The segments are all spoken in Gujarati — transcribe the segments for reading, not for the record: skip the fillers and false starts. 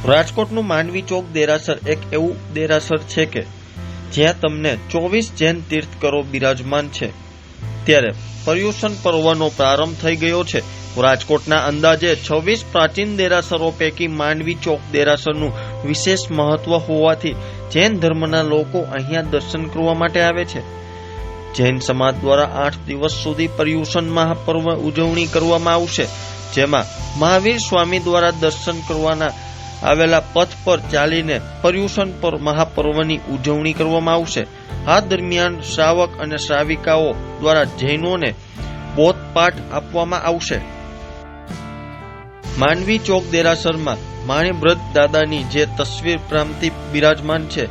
રાજકોટનું માંડવી ચોક દેરાસર એક એવું દેરાસર છે કે જ્યાં તમને 24 જૈન તીર્થકરો બિરાજમાન છે। ત્યારે પર્યુષણ પર્વનો પ્રારંભ થઈ ગયો છે। રાજકોટના અંદાજે 26 પ્રાચીન દેરાસરો પૈકી માંડવી ચોક દેરાસરનું વિશેષ મહત્વ હોવાથી જૈન ધર્મના લોકો અહીંયા દર્શન કરવા માટે આવે છે। જૈન સમાજ દ્વારા 8 દિવસ સુધી પર્યુષણ મહાપર્વ ઉજવણી કરવામાં આવશે, જેમાં મહાવીર સ્વામી દ્વારા દર્શન કરવાના આવેલા પથ પર ચાલીને પર્યુષણ પર મહાપર્વની ઉજવણી કરવામાં આવશે। આ દરમિયાન શ્રાવક અને શ્રાવિકાઓ દ્વારા જૈનોને બોધપાઠ આપવામાં આવશે। માંડવી ચોક દેરાસરમાં માણેબ્રત દાદાની જે તસવીર પ્રાંતિ બિરાજમાન છે,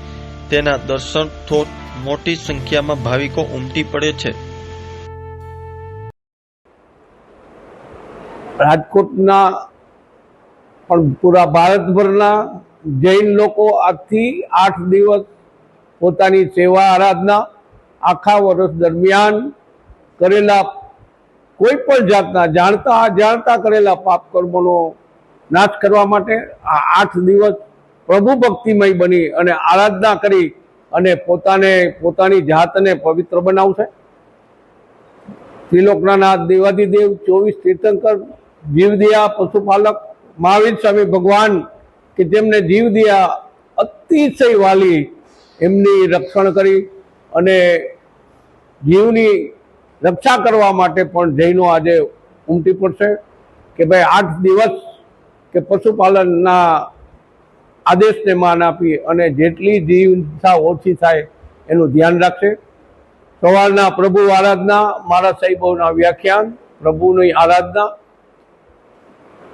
તેના દર્શન થોડ મોટી સંખ્યામાં ભાવિકો ઉમટી પડે છે। રાજકોટના પણ પૂરા ભારતભરના જૈન લોકો આજથી 8 દિવસ પોતાની સેવા આરાધના આખા વર્ષ દરમિયાન કરેલા કોઈ પણ જાતના જાણતા અજાણતા કરેલા પાપ કર્મોનો નાશ કરવા માટે આ 8 દિવસ પ્રભુ ભક્તિમય બની અને આરાધના કરી અને પોતાની જાતને પવિત્ર બનાવશે। ત્રિલોકનાથ દેવાધિદેવ 24 તીર્થંકર જીવદયા પશુપાલક મહાવીર સ્વામી ભગવાન કે જેમને જીવદયા અતિશય વાલી એમની રક્ષણ કરી અને જીવની રક્ષા કરવા માટે પણ જૈનો આજે ઉમટી પડશે કે ભાઈ 8 દિવસ કે પશુપાલનના આદેશને માન આપી અને જેટલી જીવ હિંસા ઓછી થાય એનું ધ્યાન રાખશે। સવારના પ્રભુ આરાધના, મારા સાહેબોના વ્યાખ્યાન, પ્રભુની આરાધના,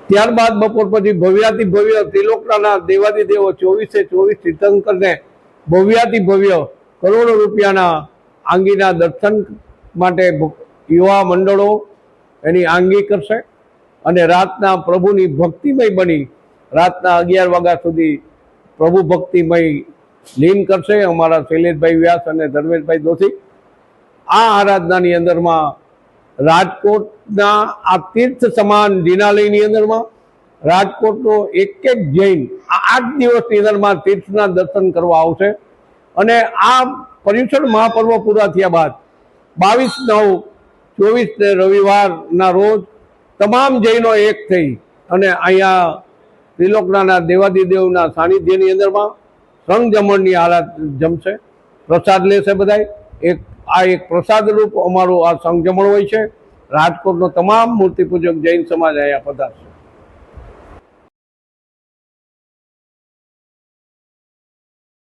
ત્યારબાદ બપોર પછી ભવ્યાતિ ભવ્ય ત્રિલોકના દેવાધિદેવો 24 તીર્થંકરને ભવ્યાતિ ભવ્ય કરોડો રૂપિયાના આંગીના દર્શન માટે યુવા મંડળો એની આંગી કરશે અને રાતના પ્રભુની ભક્તિમય બની રાતના 11 વાગ્યા સુધી પ્રભુ ભક્તિમય લીન કરશે અમારા શૈલેષભાઈ વ્યાસ અને ધર્મેશભાઈ દોશી। આ આરાધનાની અંદરમાં રાજકોટના આ તીર્થ સમાન જિનાલયની અંદરમાં રાજકોટનો એક જૈન આ 8 દિવસની અંદરમાં તીર્થના દર્શન કરવા આવશે અને આ પર્યુષણ મહાપર્વ પૂરા થયા બાદ 22/9/24 રવિવારના રોજ તમામ જૈનો એક થઈ અને અહીંયા ત્રિલોકનાના દેવાધિદેવના સાનિધ્યની અંદરમાં સંઘ જમણની આરાધ જમશે, પ્રસાદ લેશે બધાય। એક પ્રસાદ રૂપ અમારું આ સંઘ જમણ હોય છે। રાજકોટનો તમામ મૂર્તિ પૂજક જૈન સમાજ અહીંયા પધારશે।